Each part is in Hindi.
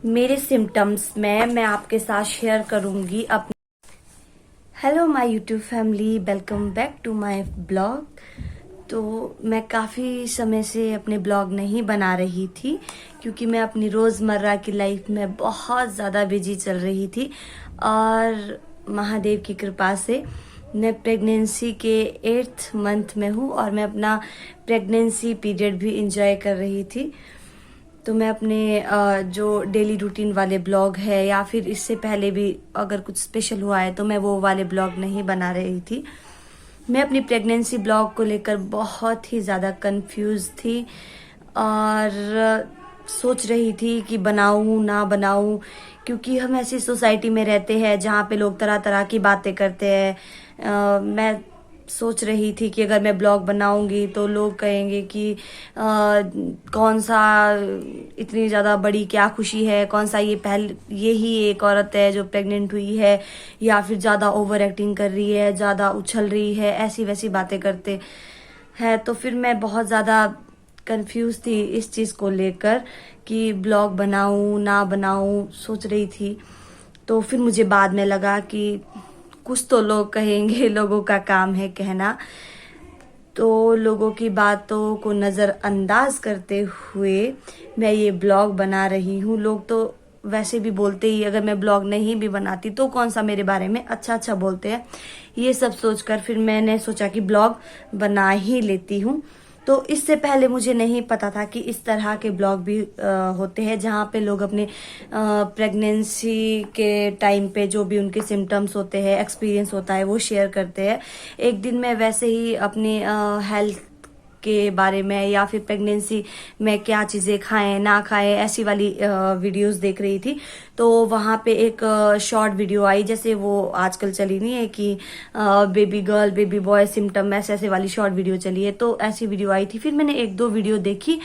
मेरे सिम्टम्स में मैं आपके साथ शेयर करूंगी अपने। Hello my YouTube family, welcome back to my blog. तो मैं काफ़ी समय से अपने ब्लॉग नहीं बना रही थी क्योंकि मैं अपनी रोज़मर्रा की लाइफ में बहुत ज़्यादा बिजी चल रही थी और महादेव की कृपा से मैं प्रेगनेंसी के 8th मंथ में हूँ और मैं अपना प्रेगनेंसी पीरियड भी इंजॉय कर रही थी। तो मैं अपने जो डेली रूटीन वाले ब्लॉग है या फिर इससे पहले भी अगर कुछ स्पेशल हुआ है तो मैं वो वाले ब्लॉग नहीं बना रही थी। मैं अपनी प्रेगनेंसी ब्लॉग को लेकर बहुत ही ज़्यादा कंफ्यूज थी और सोच रही थी कि बनाऊं ना बनाऊं, क्योंकि हम ऐसी सोसाइटी में रहते हैं जहाँ पे लोग तरह तरह की बातें करते हैं। मैं सोच रही थी कि अगर मैं ब्लॉग बनाऊंगी तो लोग कहेंगे कि कौन सा इतनी ज़्यादा बड़ी क्या खुशी है, कौन सा ये ही एक औरत है जो प्रेग्नेंट हुई है, या फिर ज़्यादा ओवर एक्टिंग कर रही है, ज़्यादा उछल रही है, ऐसी वैसी बातें करते हैं। तो फिर मैं बहुत ज़्यादा कंफ्यूज थी इस चीज़ को लेकर कि ब्लॉग बनाऊं ना बनाऊं, सोच रही थी। तो फिर मुझे बाद में लगा कि कुछ तो लोग कहेंगे, लोगों का काम है कहना। तो लोगों की बातों को नज़रअंदाज करते हुए मैं ये ब्लॉग बना रही हूँ। लोग तो वैसे भी बोलते ही, अगर मैं ब्लॉग नहीं भी बनाती तो कौन सा मेरे बारे में अच्छा अच्छा बोलते हैं। ये सब सोचकर फिर मैंने सोचा कि ब्लॉग बना ही लेती हूँ। तो इससे पहले मुझे नहीं पता था कि इस तरह के ब्लॉग भी होते हैं जहाँ पे लोग अपने प्रेगनेंसी के टाइम पे जो भी उनके सिम्टम्स होते हैं, एक्सपीरियंस होता है, वो शेयर करते हैं। एक दिन मैं वैसे ही अपनी हेल्थ के बारे में या फिर प्रेगनेंसी में क्या चीज़ें खाएं ना खाएं ऐसी वाली वीडियोस देख रही थी। तो वहाँ पे एक शॉर्ट वीडियो आई, जैसे वो आजकल चली नहीं है कि baby girl baby boy symptom, ऐसे ऐसे वाली शॉर्ट वीडियो चली है। तो ऐसी वीडियो आई थी, फिर मैंने एक दो वीडियो देखी।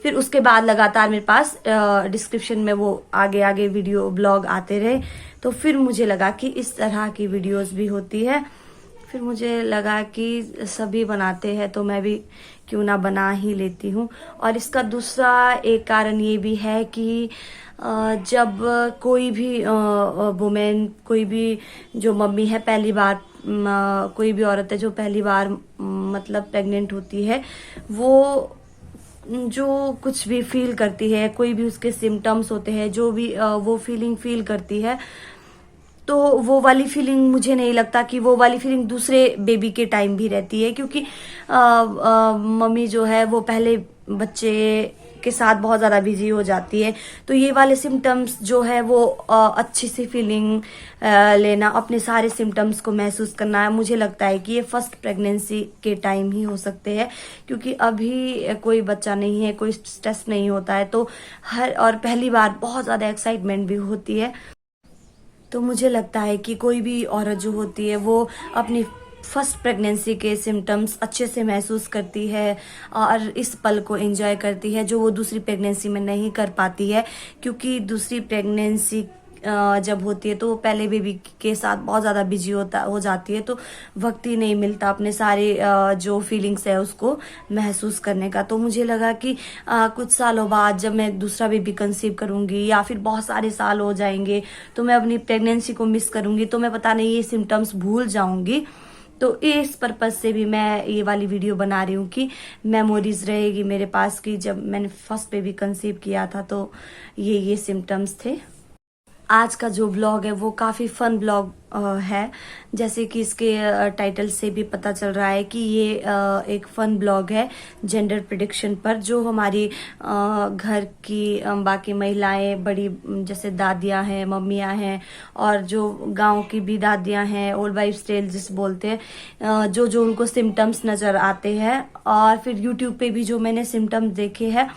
फिर उसके बाद लगातार मेरे पास डिस्क्रिप्शन में वो आगे आगे वीडियो ब्लॉग आते रहे। तो फिर मुझे लगा कि इस तरह की वीडियोस भी होती है। फिर मुझे लगा कि सभी बनाते हैं तो मैं भी क्यों ना बना ही लेती हूँ। और इसका दूसरा एक कारण ये भी है कि जब कोई भी वुमेन, कोई भी जो मम्मी है, पहली बार कोई भी औरत है जो पहली बार मतलब प्रेग्नेंट होती है, वो जो कुछ भी फील करती है, कोई भी उसके सिम्टम्स होते हैं, जो भी वो फीलिंग फील करती है, तो वो वाली फीलिंग मुझे नहीं लगता कि वो वाली फीलिंग दूसरे बेबी के टाइम भी रहती है। क्योंकि मम्मी जो है वो पहले बच्चे के साथ बहुत ज़्यादा बिजी हो जाती है। तो ये वाले सिम्टम्स जो है वो अच्छी सी फीलिंग लेना, अपने सारे सिम्टम्स को महसूस करना, मुझे लगता है कि ये फर्स्ट प्रेगनेंसी के टाइम ही हो सकते हैं। क्योंकि अभी कोई बच्चा नहीं है, कोई स्ट्रेस नहीं होता है, तो और पहली बार बहुत ज़्यादा एक्साइटमेंट भी होती है। तो मुझे लगता है कि कोई भी औरत जो होती है वो अपनी फर्स्ट प्रेगनेंसी के सिम्टम्स अच्छे से महसूस करती है और इस पल को एंजॉय करती है, जो वो दूसरी प्रेगनेंसी में नहीं कर पाती है। क्योंकि दूसरी प्रेगनेंसी जब होती है तो वो पहले बेबी के साथ बहुत ज़्यादा बिजी हो जाती है, तो वक्त ही नहीं मिलता अपने सारे जो फीलिंग्स है उसको महसूस करने का। तो मुझे लगा कि कुछ सालों बाद जब मैं दूसरा बेबी कंसीव करूंगी या फिर बहुत सारे साल हो जाएंगे तो मैं अपनी प्रेगनेंसी को मिस करूंगी, तो मैं पता नहीं ये सिम्टम्स भूल जाऊंगी। तो इस पर्पज से भी मैं ये वाली वीडियो बना रही हूँ कि मेमोरीज रहेगी मेरे पास कि जब मैंने फर्स्ट बेबी कंसीव किया था तो ये सिम्टम्स थे। आज का जो ब्लॉग है वो काफ़ी फन ब्लॉग है, जैसे कि इसके टाइटल से भी पता चल रहा है कि ये एक फन ब्लॉग है जेंडर प्रिडिक्शन पर। जो हमारी घर की बाकी महिलाएं, बड़ी जैसे दादियां हैं, मम्मियां हैं, और जो गांव की भी दादियां हैं, ओल्ड वाइफ्स टेल जिस बोलते हैं, जो जो उनको सिम्टम्स नज़र आते हैं, और फिर यूट्यूब पे भी जो मैंने सिम्टम्स देखे हैं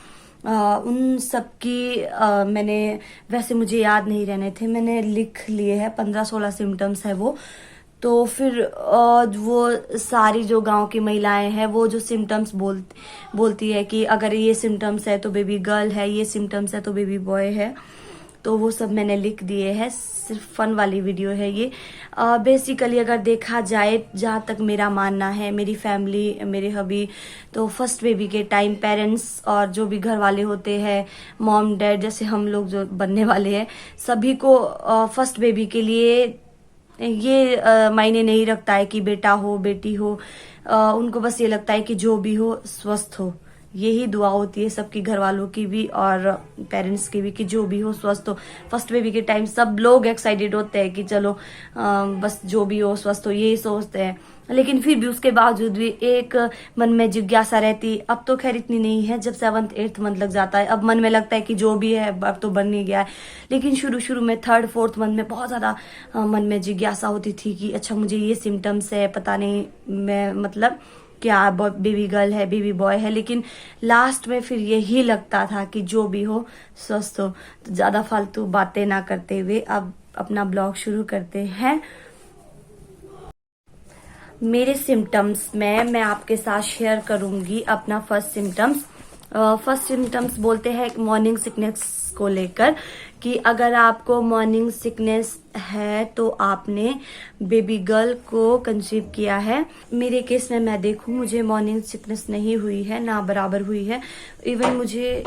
उन सब की मैंने, वैसे मुझे याद नहीं रहने थे, मैंने लिख लिए हैं, 15-16 सिम्टम्स है वो। तो फिर वो सारी जो गांव की महिलाएं हैं वो जो सिम्टम्स बोलती है कि अगर ये सिम्टम्स है तो बेबी गर्ल है, ये सिम्टम्स है तो बेबी बॉय है। तो वो सब मैंने लिख दिए हैं। सिर्फ फन वाली वीडियो है ये। बेसिकली अगर देखा जाए, जहाँ तक मेरा मानना है, मेरी फैमिली, मेरे हबी, तो फर्स्ट बेबी के टाइम पेरेंट्स और जो भी घर वाले होते हैं, मॉम डैड जैसे हम लोग जो बनने वाले हैं, सभी को फर्स्ट बेबी के लिए ये मायने नहीं रखता है कि बेटा हो बेटी हो। उनको बस ये लगता है कि जो भी हो स्वस्थ हो। यही दुआ होती है सबकी, घर वालों की भी और पेरेंट्स की भी, कि जो भी हो स्वस्थ हो। फर्स्ट बेबी के टाइम सब लोग एक्साइटेड होते हैं कि चलो बस जो भी हो स्वस्थ हो, यही सोचते हैं। लेकिन फिर भी उसके बावजूद भी एक मन में जिज्ञासा रहती। अब तो खैर इतनी नहीं है, जब 7th 8th मंथ लग जाता है अब मन में लगता है कि जो भी है अब तो बन ही गया है। लेकिन शुरू शुरू में 3rd 4th मंथ में बहुत ज्यादा मन में जिज्ञासा होती थी कि अच्छा मुझे ये सिम्टम्स है, पता नहीं मैं मतलब क्या बेबी गर्ल है बेबी बॉय है। लेकिन लास्ट में फिर यही लगता था कि जो भी हो स्वस्थ हो। तो ज्यादा फालतू बातें ना करते हुए अब अपना ब्लॉग शुरू करते हैं। मेरे सिम्टम्स में मैं आपके साथ शेयर करूंगी अपना फर्स्ट सिम्टम्स बोलते हैं मॉर्निंग सिकनेस को लेकर, कि अगर आपको मॉर्निंग सिकनेस है तो आपने बेबी गर्ल को कंसीव किया है। मेरे केस में मैं देखूं, मुझे मॉर्निंग सिकनेस नहीं हुई है, ना बराबर हुई है। इवन मुझे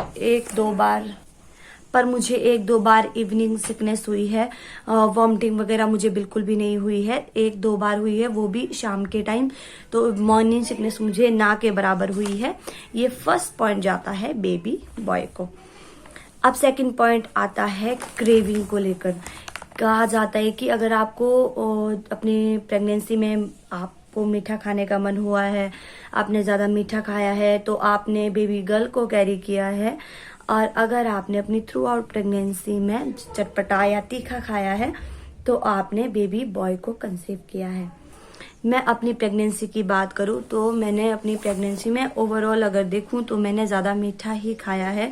मुझे एक दो बार इवनिंग सिकनेस हुई है। वॉमिटिंग वगैरह मुझे बिल्कुल भी नहीं हुई है, 1-2 बार हुई है, वो भी शाम के टाइम। तो मॉर्निंग सिकनेस मुझे ना के बराबर हुई है। ये फर्स्ट पॉइंट जाता है बेबी बॉय को। अब सेकंड पॉइंट आता है क्रेविंग को लेकर। कहा जाता है कि अगर आपको अपनी प्रेगनेंसी में आपको मीठा खाने का मन हुआ है, आपने ज्यादा मीठा खाया है, तो आपने बेबी गर्ल को कैरी किया है। और अगर आपने अपनी थ्रू आउट प्रेगनेंसी में चटपटा या तीखा खाया है तो आपने बेबी बॉय को कंसीव किया है। मैं अपनी प्रेगनेंसी की बात करूं तो मैंने अपनी प्रेगनेंसी में ओवरऑल अगर देखूं तो मैंने ज्यादा मीठा ही खाया है।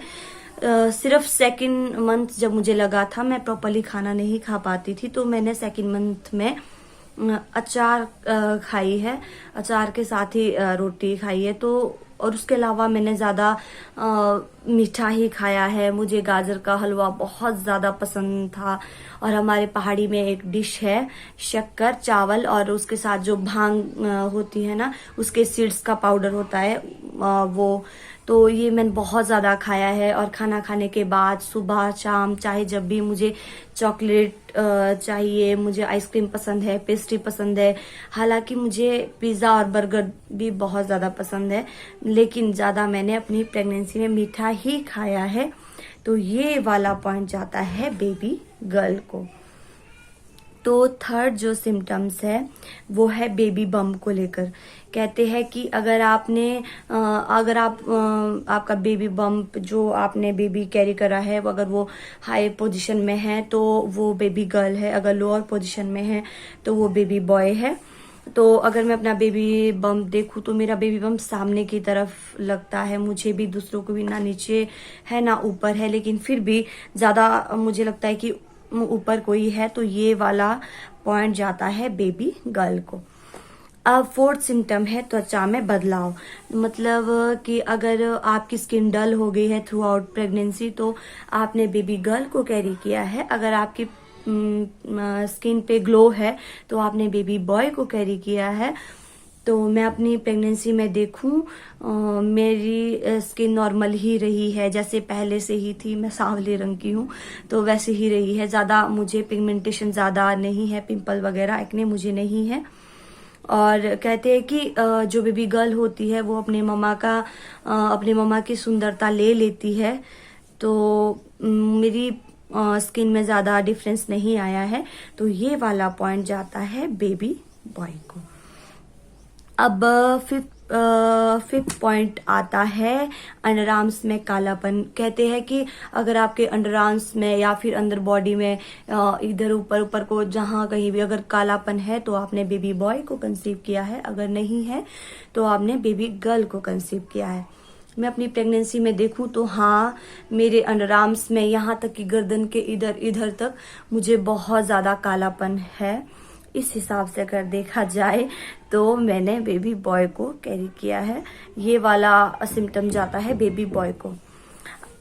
सिर्फ सेकंड मंथ जब मुझे लगा था मैं प्रॉपरली खाना नहीं खा पाती थी, तो मैंने सेकंड मंथ में अचार खाई है, अचार के साथ ही रोटी खाई है। तो और उसके अलावा मैंने ज्यादा मीठा ही खाया है। मुझे गाजर का हलवा बहुत ज्यादा पसंद था। और हमारे पहाड़ी में एक डिश है शक्कर चावल और उसके साथ जो भांग होती है ना, उसके सीड्स का पाउडर होता है वो। तो ये मैंने बहुत ज्यादा खाया है। और खाना खाने के बाद सुबह शाम चाहे जब भी मुझे चॉकलेट चाहिए, मुझे आइसक्रीम पसंद है, पेस्ट्री पसंद है। हालांकि मुझे पिज्जा और बर्गर भी बहुत ज्यादा पसंद है, लेकिन ज्यादा मैंने अपनी प्रेगनेंसी में मीठा ही खाया है। तो ये वाला पॉइंट जाता है बेबी गर्ल को। तो थर्ड जो सिम्टम्स है वो है बेबी बम्प को लेकर। कहते हैं कि अगर आपका बेबी बम्प जो आपने बेबी कैरी करा है वो अगर वो हाई पोजीशन में है तो वो बेबी गर्ल है, अगर लोअर पोजीशन में है तो वो बेबी बॉय है। तो अगर मैं अपना बेबी बम्प देखूं तो मेरा बेबी बम्प सामने की तरफ लगता है, मुझे भी दूसरों को भी, ना नीचे है ना ऊपर है, लेकिन फिर भी ज्यादा मुझे लगता है कि ऊपर कोई है। तो ये वाला पॉइंट जाता है बेबी गर्ल को। अब फोर्थ सिम्टम है त्वचा में बदलाव। मतलब कि अगर आपकी स्किन डल हो गई है थ्रू आउट प्रेगनेंसी तो आपने बेबी गर्ल को कैरी किया है। अगर आपकी स्किन पे ग्लो है तो आपने बेबी बॉय को कैरी किया है। तो मैं अपनी प्रेगनेंसी में देखूं मेरी स्किन नॉर्मल ही रही है, जैसे पहले से ही थी। मैं सांवले रंग की हूं तो वैसे ही रही है, ज्यादा मुझे पिगमेंटेशन ज्यादा नहीं है, पिंपल वगैरह एक्ने मुझे नहीं है। और कहते हैं कि जो बेबी गर्ल होती है वो अपने मम्मा की सुंदरता ले लेती है। तो मेरी स्किन में ज्यादा डिफरेंस नहीं आया है। तो ये वाला पॉइंट जाता है बेबी बॉय को। अब फिफ्थ पॉइंट आता है अंडर आर्म्स में कालापन। कहते हैं कि अगर आपके अंडर आर्म्स में या फिर अंदर बॉडी में इधर ऊपर को जहां कहीं भी अगर कालापन है तो आपने बेबी बॉय को कंसीव किया है, अगर नहीं है तो आपने बेबी गर्ल को कंसीव किया है। मैं अपनी प्रेगनेंसी में देखूं तो हाँ, मेरे अंडर आर्म्स में यहाँ तक कि गर्दन के इधर तक मुझे बहुत ज्यादा कालापन है। इस हिसाब से अगर देखा जाए तो मैंने बेबी बॉय को कैरी किया है। ये वाला सिम्टम जाता है बेबी बॉय को।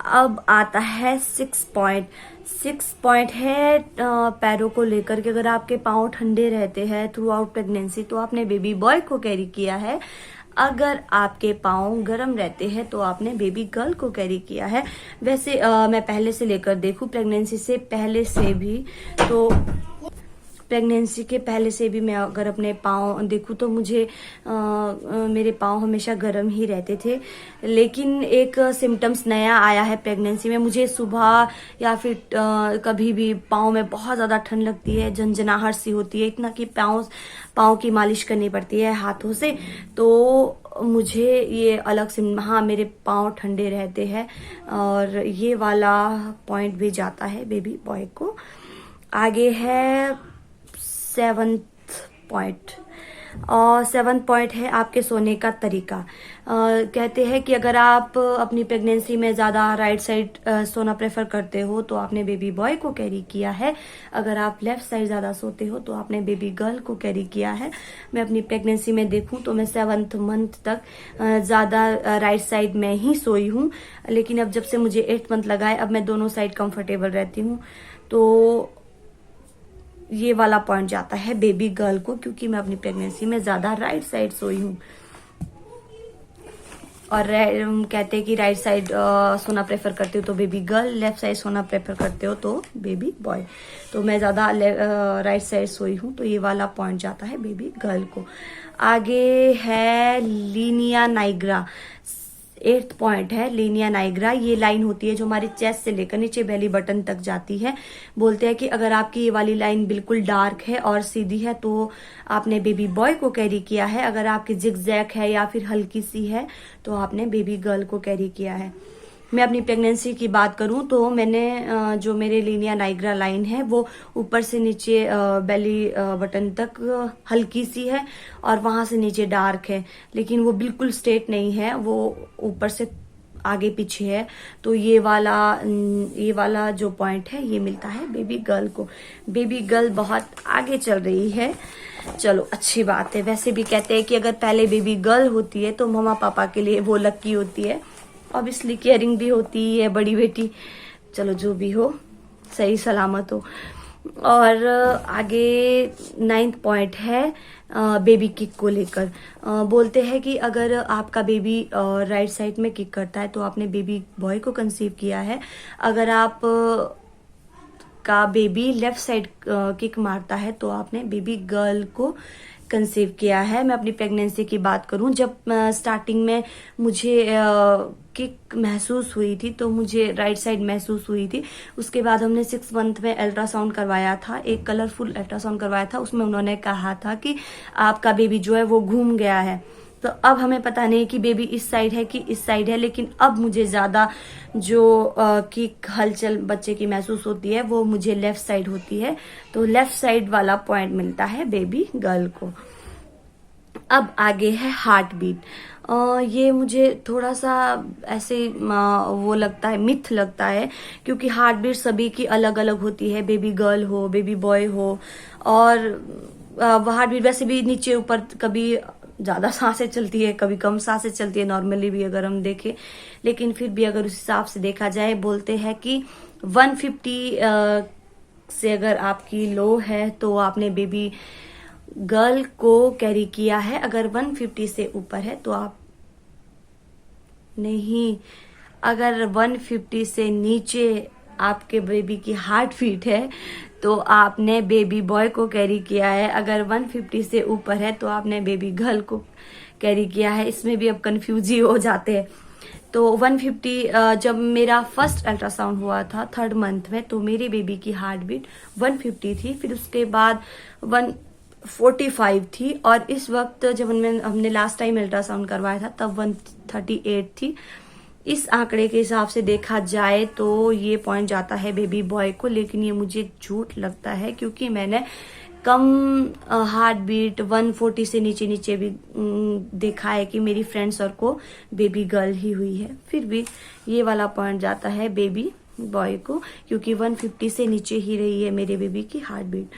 अब आता है 6 पॉइंट। 6 पॉइंट है पैरों को लेकर के। अगर आपके पाँव ठंडे रहते हैं थ्रू आउट प्रेगनेंसी तो आपने बेबी बॉय को कैरी किया है। अगर आपके पाँव गर्म रहते हैं तो आपने बेबी गर्ल को कैरी किया है। वैसे मैं पहले से लेकर देखूं, प्रेगनेंसी से पहले से भी, तो प्रेगनेंसी के पहले से भी मैं अगर अपने पाँव देखूं तो मुझे मेरे पाँव हमेशा गर्म ही रहते थे। लेकिन एक सिम्टम्स नया आया है प्रेगनेंसी में। मुझे सुबह या फिर कभी भी पाँव में बहुत ज़्यादा ठंड लगती है, झंझनाहट सी होती है, इतना कि पाँव की मालिश करनी पड़ती है हाथों से। तो मुझे ये अलग से, हाँ, मेरे पाँव ठंडे रहते हैं। और ये वाला पॉइंट भी जाता है बेबी बॉय को। आगे है 7 पॉइंट। और 7 पॉइंट है आपके सोने का तरीका। कहते हैं कि अगर आप अपनी प्रेगनेंसी में ज़्यादा राइट साइड सोना प्रेफर करते हो तो आपने बेबी बॉय को कैरी किया है। अगर आप लेफ्ट साइड ज़्यादा सोते हो तो आपने बेबी गर्ल को कैरी किया है। मैं अपनी प्रेगनेंसी में देखूं तो मैं 7th मंथ तक ज़्यादा राइट साइड में ही सोई हूँ। लेकिन अब जब से मुझे 8th मंथ लगा है, अब मैं दोनों साइड कंफर्टेबल रहती हूँ। तो ये वाला पॉइंट जाता है बेबी गर्ल को, क्योंकि मैं अपनी प्रेगनेंसी में ज्यादा राइट साइड सोई हूँ। और कहते हैं कि राइट साइड सोना प्रेफर करते हो तो बेबी गर्ल, लेफ्ट साइड सोना प्रेफर करते हो तो बेबी बॉय। तो मैं ज्यादा राइट साइड सोई हूँ, तो ये वाला पॉइंट जाता है बेबी गर्ल को। आगे है लीनिया नाइग्रा। 8th पॉइंट है लीनिया नाइग्रा। ये लाइन होती है जो हमारे चेस्ट से लेकर नीचे बेली बटन तक जाती है। बोलते हैं कि अगर आपकी ये वाली लाइन बिल्कुल डार्क है और सीधी है तो आपने बेबी बॉय को कैरी किया है। अगर आपकी जिगजैग है या फिर हल्की सी है तो आपने बेबी गर्ल को कैरी किया है। मैं अपनी प्रेगनेंसी की बात करूं तो मैंने जो मेरे लीनिया नाइग्रा लाइन है वो ऊपर से नीचे बेली बटन तक हल्की सी है और वहां से नीचे डार्क है, लेकिन वो बिल्कुल स्ट्रेट नहीं है, वो ऊपर से आगे पीछे है। तो ये वाला जो पॉइंट है ये मिलता है बेबी गर्ल को। बेबी गर्ल बहुत आगे चल रही है, चलो अच्छी बात है। वैसे भी कहते हैं कि अगर पहले बेबी गर्ल होती है तो मम्मा पापा के लिए वो लकी होती है, ऑब्वियसली केयरिंग भी होती है बड़ी बेटी। चलो जो भी हो, सही सलामत हो। और आगे 9th पॉइंट है बेबी किक को लेकर। बोलते हैं कि अगर आपका बेबी राइट साइड में किक करता है तो आपने बेबी बॉय को कंसीव किया है। अगर आप का बेबी लेफ्ट साइड किक मारता है तो आपने बेबी गर्ल को कंसीव किया है। मैं अपनी प्रेगनेंसी की बात करूं, जब स्टार्टिंग में मुझे किक महसूस हुई थी तो मुझे राइट साइड महसूस हुई थी। उसके बाद हमने 6 मंथ में अल्ट्रासाउंड करवाया था, एक कलरफुल अल्ट्रासाउंड करवाया था। उसमें उन्होंने कहा था कि आपका बेबी जो है वो घूम गया है। तो अब हमें पता नहीं कि बेबी इस साइड है कि इस साइड है, लेकिन अब मुझे ज्यादा जो किक हलचल बच्चे की महसूस होती है वो मुझे लेफ्ट साइड होती है। तो लेफ्ट साइड वाला पॉइंट मिलता है बेबी गर्ल को। अब आगे है हार्ट बीट। ये मुझे थोड़ा सा ऐसे वो लगता है, मिथ लगता है, क्योंकि हार्ट बीट सभी की अलग अलग होती है, बेबी गर्ल हो बेबी बॉय हो। और हार्ट बीट वैसे भी नीचे ऊपर कभी ज्यादा सांसें चलती है, कभी कम सांसें चलती है, नॉर्मली भी अगर हम देखें। लेकिन फिर भी अगर उस हिसाब से देखा जाए, बोलते हैं कि 150 से अगर आपकी लो है तो आपने बेबी गर्ल को कैरी किया है। अगर 150 से ऊपर है तो आप नहीं, अगर 150 से नीचे आपके बेबी की हार्ट बीट है तो आपने बेबी बॉय को कैरी किया है। अगर 150 से ऊपर है तो आपने बेबी गर्ल को कैरी किया है। इसमें भी अब कंफ्यूज ही हो जाते हैं। तो 150 जब मेरा फर्स्ट अल्ट्रासाउंड हुआ था 3rd मंथ में, तो मेरी बेबी की हार्ट बीट 150 थी। फिर उसके बाद 145 थी, और इस वक्त जब हमने लास्ट टाइम अल्ट्रासाउंड करवाया था तब 138 थी। इस आंकड़े के हिसाब से देखा जाए तो ये पॉइंट जाता है बेबी बॉय को, लेकिन ये मुझे झूठ लगता है, क्योंकि मैंने कम हार्ट बीट 140 से नीचे नीचे भी देखा है कि मेरी फ्रेंड्स और को बेबी गर्ल ही हुई है। फिर भी ये वाला पॉइंट जाता है बेबी बॉय को, क्योंकि 150 से नीचे ही रही है मेरे बेबी की हार्ट बीट।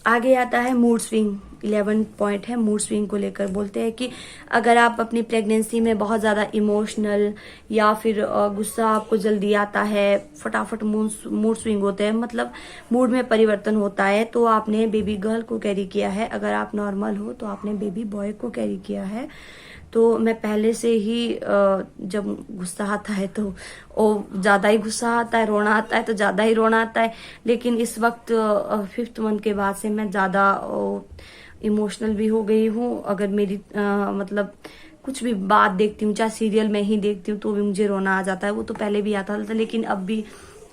आगे आता है मूड स्विंग। 11 पॉइंट है मूड स्विंग को लेकर। बोलते हैं कि अगर आप अपनी प्रेगनेंसी में बहुत ज़्यादा इमोशनल या फिर गुस्सा आपको जल्दी आता है, फटाफट मूड स्विंग होते हैं, मतलब मूड में परिवर्तन होता है, तो आपने बेबी गर्ल को कैरी किया है। अगर आप नॉर्मल हो तो आपने बेबी बॉय को कैरी किया है। तो मैं पहले से ही जब गुस्सा आता है तो ज्यादा ही गुस्सा आता है, रोना आता है तो ज्यादा ही रोना आता है। लेकिन इस वक्त 5th मंथ के बाद से मैं ज्यादा इमोशनल भी हो गई हूँ। अगर मेरी मतलब कुछ भी बात देखती हूँ, चाहे सीरियल में ही देखती हूँ, तो भी मुझे रोना आ जाता है। वो तो पहले भी आता था लेकिन अब भी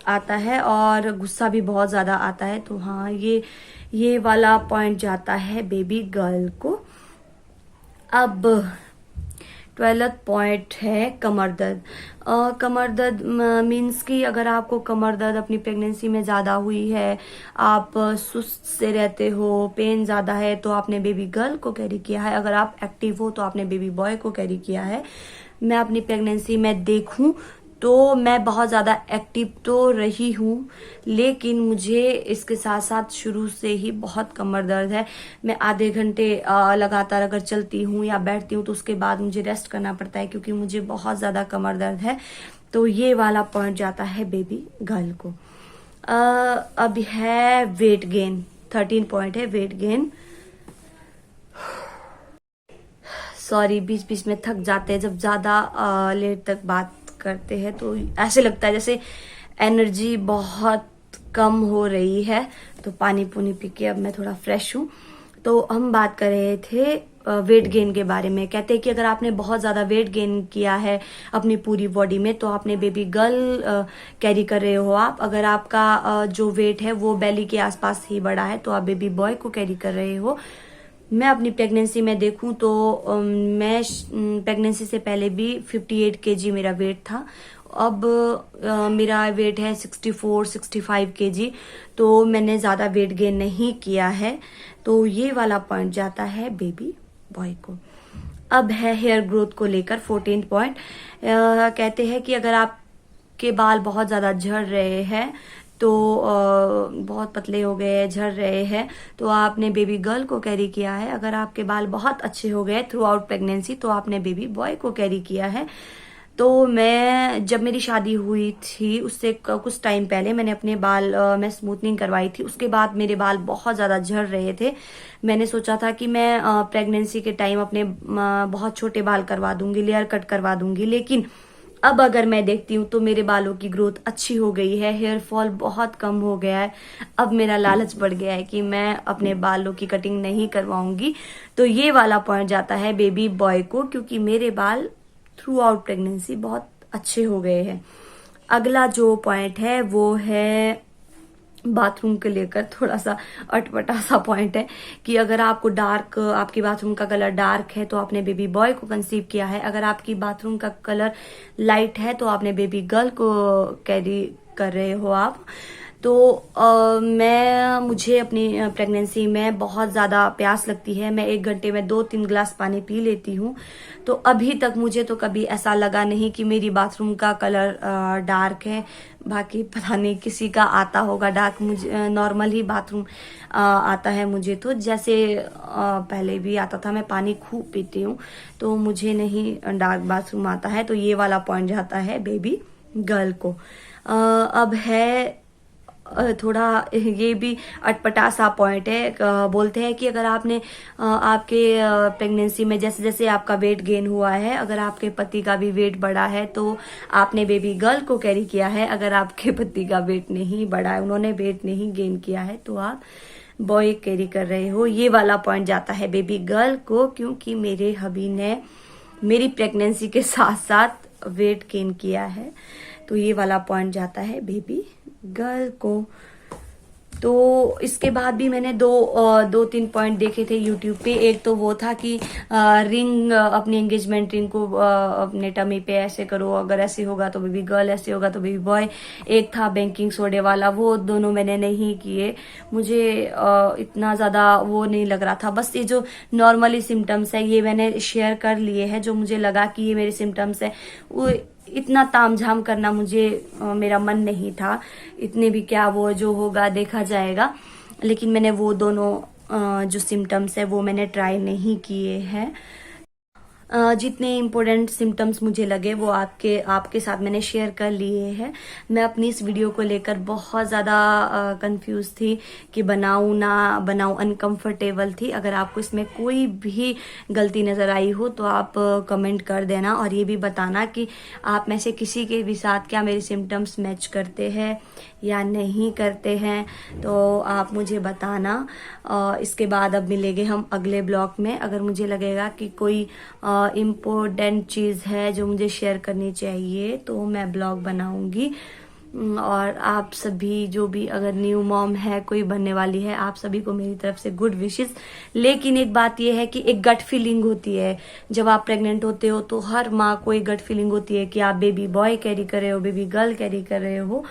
आता है, और गुस्सा भी बहुत ज्यादा आता है। तो हाँ, ये वाला पॉइंट जाता है बेबी गर्ल को। अब 12th पॉइंट है कमर दर्द। कमर दर्द मीन्स कि अगर आपको कमर दर्द अपनी प्रेगनेंसी में ज़्यादा हुई है, आप सुस्त से रहते हो, पेन ज़्यादा है, तो आपने बेबी गर्ल को कैरी किया है। अगर आप एक्टिव हो तो आपने बेबी बॉय को कैरी किया है। मैं अपनी प्रेगनेंसी में देखूं तो मैं बहुत ज़्यादा एक्टिव तो रही हूँ, लेकिन मुझे इसके साथ साथ शुरू से ही बहुत कमर दर्द है। मैं आधे घंटे लगातार अगर चलती हूँ या बैठती हूँ तो उसके बाद मुझे रेस्ट करना पड़ता है, क्योंकि मुझे बहुत ज़्यादा कमर दर्द है। तो ये वाला पॉइंट जाता है बेबी गर्ल को। अब है वेट गेन। 13 पॉइंट है वेट गेन। सॉरी, बीच बीच में थक जाते हैं जब ज्यादा लेट तक बात करते हैं, तो ऐसे लगता है जैसे एनर्जी बहुत कम हो रही है। तो पानी पुनी पी के अब मैं थोड़ा फ्रेश हूँ। तो हम बात कर रहे थे वेट गेन के बारे में। कहते हैं कि अगर आपने बहुत ज्यादा वेट गेन किया है अपनी पूरी बॉडी में, तो आपने बेबी गर्ल कैरी कर रहे हो आप। अगर आपका जो वेट है वो बेली के आसपास ही बढ़ा है, तो आप बेबी बॉय को कैरी कर रहे हो। मैं अपनी प्रेगनेंसी में देखूं तो मैं प्रेगनेंसी से पहले भी 58 kg मेरा वेट था। अब मेरा वेट है 64-65 kg। तो मैंने ज्यादा वेट गेन नहीं किया है। तो ये वाला पॉइंट जाता है बेबी बॉय को। अब है हेयर ग्रोथ को लेकर 14 पॉइंट। कहते हैं कि अगर आपके बाल बहुत ज्यादा झड़ रहे हैं, तो बहुत पतले हो गए, झड़ रहे हैं, तो आपने बेबी गर्ल को कैरी किया है। अगर आपके बाल बहुत अच्छे हो गए थ्रू आउट प्रेगनेंसी, तो आपने बेबी बॉय को कैरी किया है। तो मैं जब मेरी शादी हुई थी उससे कुछ टाइम पहले मैंने अपने बाल मैं स्मूथनिंग करवाई थी। उसके बाद मेरे बाल बहुत ज्यादा झड़ रहे थे। मैंने सोचा था कि मैं प्रेगनेंसी के टाइम अपने बहुत छोटे बाल करवा दूंगी, लेयर कट करवा दूंगी। लेकिन अब अगर मैं देखती हूँ तो मेरे बालों की ग्रोथ अच्छी हो गई है, हेयर फॉल बहुत कम हो गया है। अब मेरा लालच बढ़ गया है कि मैं अपने बालों की कटिंग नहीं करवाऊंगी। तो ये वाला पॉइंट जाता है बेबी बॉय को, क्योंकि मेरे बाल थ्रू आउट प्रेगनेंसी बहुत अच्छे हो गए हैं। अगला जो पॉइंट है वो है बाथरूम के लेकर। थोड़ा सा अटपटा सा पॉइंट है कि अगर आपको आपकी बाथरूम का कलर डार्क है तो आपने बेबी बॉय को कंसीव किया है। अगर आपकी बाथरूम का कलर लाइट है तो आपने बेबी गर्ल को कैरी कर रहे हो आप। तो मुझे अपनी प्रेगनेंसी में बहुत ज़्यादा प्यास लगती है। मैं 1 घंटे में 2-3 गिलास पानी पी लेती हूँ। तो अभी तक मुझे तो कभी ऐसा लगा नहीं कि मेरी बाथरूम का कलर डार्क है। बाकी पता नहीं किसी का आता होगा डार्क, मुझे नॉर्मल ही बाथरूम आता है मुझे। तो जैसे पहले भी आता था, मैं पानी खूब पीती हूँ, तो मुझे नहीं डार्क बाथरूम आता है। तो ये वाला पॉइंट जाता है बेबी गर्ल को। अब है थोड़ा ये भी अटपटा सा पॉइंट है। बोलते हैं कि अगर आपने आपके प्रेगनेंसी में जैसे जैसे आपका वेट गेन हुआ है, अगर आपके पति का भी वेट बढ़ा है, तो आपने बेबी गर्ल को कैरी किया है। अगर आपके पति का वेट नहीं बढ़ा है, उन्होंने वेट नहीं गेन किया है, तो आप बॉय कैरी कर रहे हो। ये वाला पॉइंट जाता है बेबी गर्ल को, क्योंकि मेरे हबी ने मेरी प्रेगनेंसी के साथ साथ वेट गेन किया है। तो ये वाला पॉइंट जाता है बेबी गर्ल को। तो इसके बाद भी मैंने 2-3 पॉइंट देखे थे यूट्यूब पे। एक तो वो था कि रिंग, अपनी एंगेजमेंट रिंग को अपने टमी पे ऐसे करो, अगर ऐसे होगा तो बेबी गर्ल, ऐसे होगा तो बेबी बॉय। एक था बेकिंग सोडे वाला, वो दोनों मैंने नहीं किए। मुझे इतना ज्यादा वो नहीं लग रहा था। बस ये जो नॉर्मली सिम्टम्स है ये मैंने शेयर कर लिए हैं, जो मुझे लगा कि ये मेरे सिम्टम्स है। वो इतना तामझाम करना मुझे मेरा मन नहीं था। इतने भी क्या, वो जो होगा देखा जाएगा। लेकिन मैंने वो दोनों जो सिम्टम्स है वो मैंने ट्राई नहीं किए हैं। जितने इम्पोर्टेंट सिम्टम्स मुझे लगे वो आपके साथ मैंने शेयर कर लिए हैं। मैं अपनी इस वीडियो को लेकर बहुत ज़्यादा कंफ्यूज थी कि बनाऊं ना बनाऊं, अनकंफर्टेबल थी। अगर आपको इसमें कोई भी गलती नज़र आई हो तो आप कमेंट कर देना, और ये भी बताना कि आप में से किसी के भी साथ क्या मेरे सिम्टम्स मैच करते हैं या नहीं करते हैं, तो आप मुझे बताना। इसके बाद अब मिलेंगे हम अगले ब्लॉग में। अगर मुझे लगेगा कि कोई इम्पोर्टेंट चीज़ है जो मुझे शेयर करनी चाहिए तो मैं ब्लॉग बनाऊंगी। और आप सभी जो भी अगर न्यू मॉम है, कोई बनने वाली है, आप सभी को मेरी तरफ से गुड विशेस। लेकिन एक बात यह है कि एक गट फीलिंग होती है जब आप प्रेग्नेंट होते हो, तो हर माँ को एक गट फीलिंग होती है कि आप बेबी बॉय कैरी कर रहे हो, बेबी गर्ल कैरी कर रहे हो।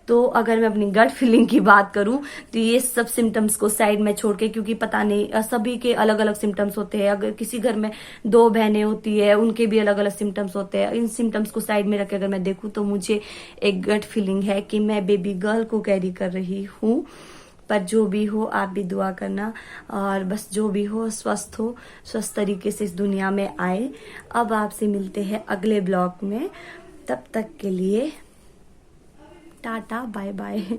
तो अगर मैं अपनी गट फीलिंग की बात करूं तो ये सब सिम्टम्स को साइड में छोड़ के, क्योंकि पता नहीं सभी के अलग अलग सिम्टम्स होते हैं। अगर किसी घर में 2 बहनें होती है, उनके भी अलग अलग सिम्टम्स होते हैं। इन सिम्टम्स को साइड में रख के अगर मैं देखूं तो मुझे एक गट फीलिंग है कि मैं बेबी गर्ल को कैरी कर रही हूँ। पर जो भी हो आप भी दुआ करना, और बस जो भी हो स्वस्थ तरीके से इस दुनिया में आए। अब आपसे मिलते हैं अगले ब्लॉग में, तब तक के लिए टाटा बाय बाय।